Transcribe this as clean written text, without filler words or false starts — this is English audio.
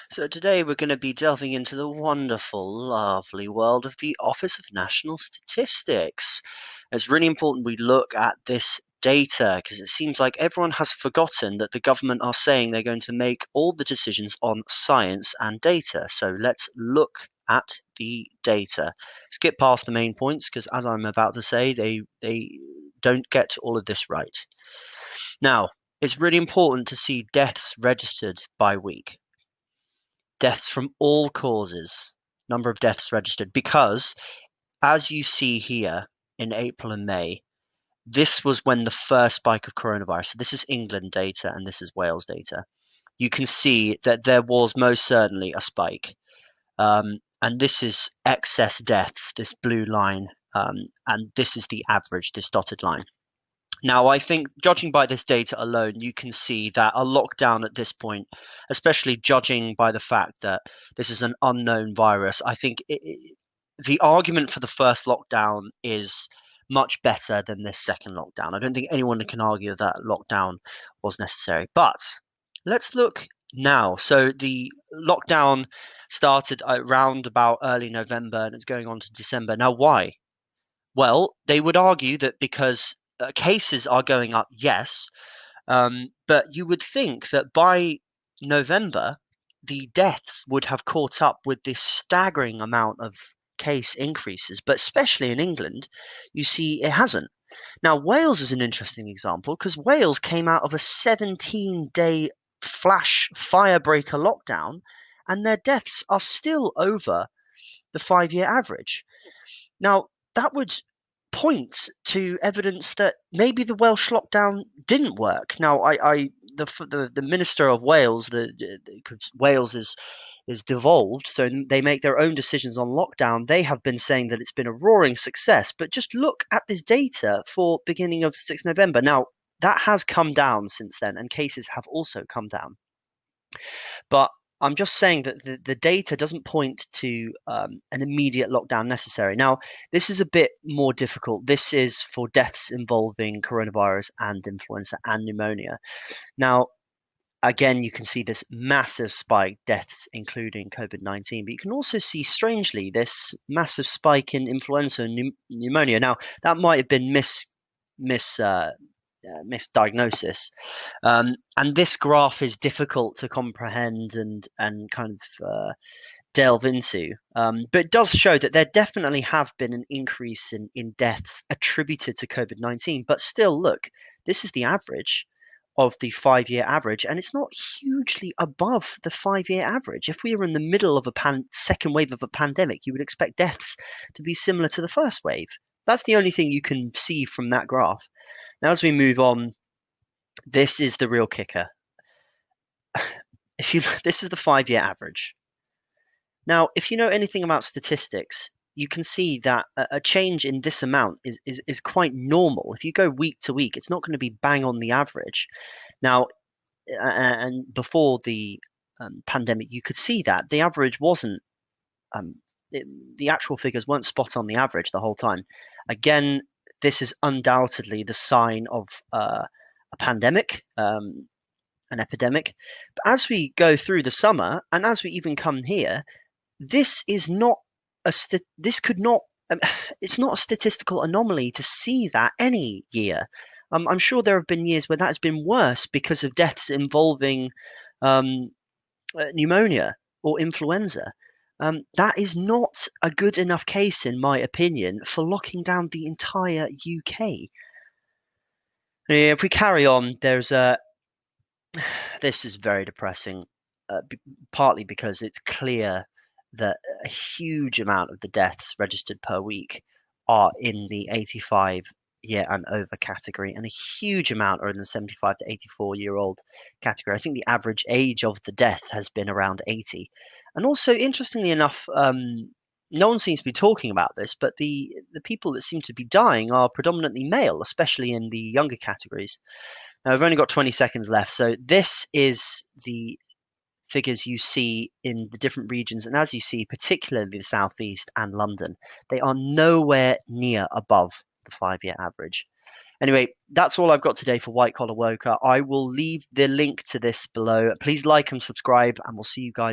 So today we're going to be delving into the wonderful, lovely world of the Office of National Statistics. It's really important we look at this data because it seems like everyone has forgotten that the government are saying they're going to make all the decisions on science and data. So let's look at the data. Skip past the main points because, as I'm about to say, they don't get all of this right. Now, it's really important to see deaths registered by week. Deaths from all causes, number of deaths registered, because as you see here in April and May, this was when the first spike of coronavirus. So this is England data and this is Wales data. You can see that there was most certainly a spike. And this is excess deaths, this blue line, and this is the average, this dotted line. Now, I think judging by this data alone, you can see that a lockdown at this point, especially judging by the fact that this is an unknown virus, I think the argument for the first lockdown is much better than this second lockdown. I don't think anyone can argue that lockdown was necessary. But let's look now. So the lockdown started around about early November and it's going on to December. Now, why? Well, they would argue that because cases are going up, yes, but you would think that by November, the deaths would have caught up with this staggering amount of case increases. But especially in England, you see it hasn't. Now, Wales is an interesting example because Wales came out of a 17-day flash firebreaker lockdown, and their deaths are still over the 5-year average. Now, that would point to evidence that maybe the Welsh lockdown didn't work. Now, the Minister of Wales, because Wales is devolved, so they make their own decisions on lockdown. They have been saying that it's been a roaring success, but just look at this data for beginning of 6th November. Now, that has come down since then, and cases have also come down. But I'm just saying that the data doesn't point to an immediate lockdown necessary. Now, this is a bit more difficult. This is for deaths involving coronavirus and influenza and pneumonia. Now, again, you can see this massive spike deaths, including COVID-19, but you can also see, strangely, this massive spike in influenza and pneumonia. Now, that might have been misdiagnosis. And this graph is difficult to comprehend and kind of delve into. But it does show that there definitely have been an increase in deaths attributed to COVID-19. But still, look, this is the average of the 5-year average, and it's not hugely above the 5-year average. If we were in the middle of a second wave of a pandemic, you would expect deaths to be similar to the first wave. That's the only thing you can see from that graph. Now, as we move on, this is the real kicker. This is the 5-year average. Now, if you know anything about statistics, you can see that a change in this amount is quite normal. If you go week to week, it's not going to be bang on the average. Now, and before the pandemic, you could see that the average wasn't. The actual figures weren't spot on the average the whole time. Again, this is undoubtedly the sign of a pandemic, an epidemic. But as we go through the summer, and as we even come here, this is not this could not. It's not a statistical anomaly to see that any year. I'm sure there have been years where that has been worse because of deaths involving pneumonia or influenza. That is not a good enough case, in my opinion, for locking down the entire UK. If we carry on, there's a. This is very depressing, partly because it's clear that a huge amount of the deaths registered per week are in the 85-year and over category, and a huge amount are in the 75 to 84-year-old category. I think the average age of the death has been around 80. And also, interestingly enough, no one seems to be talking about this, but the people that seem to be dying are predominantly male, especially in the younger categories. Now, I've only got 20 seconds left, so this is the figures you see in the different regions, and as you see, particularly the southeast and London, they are nowhere near above the 5-year average. Anyway, that's all I've got today for White Collar Woker. I will leave the link to this below. Please like and subscribe, and we'll see you guys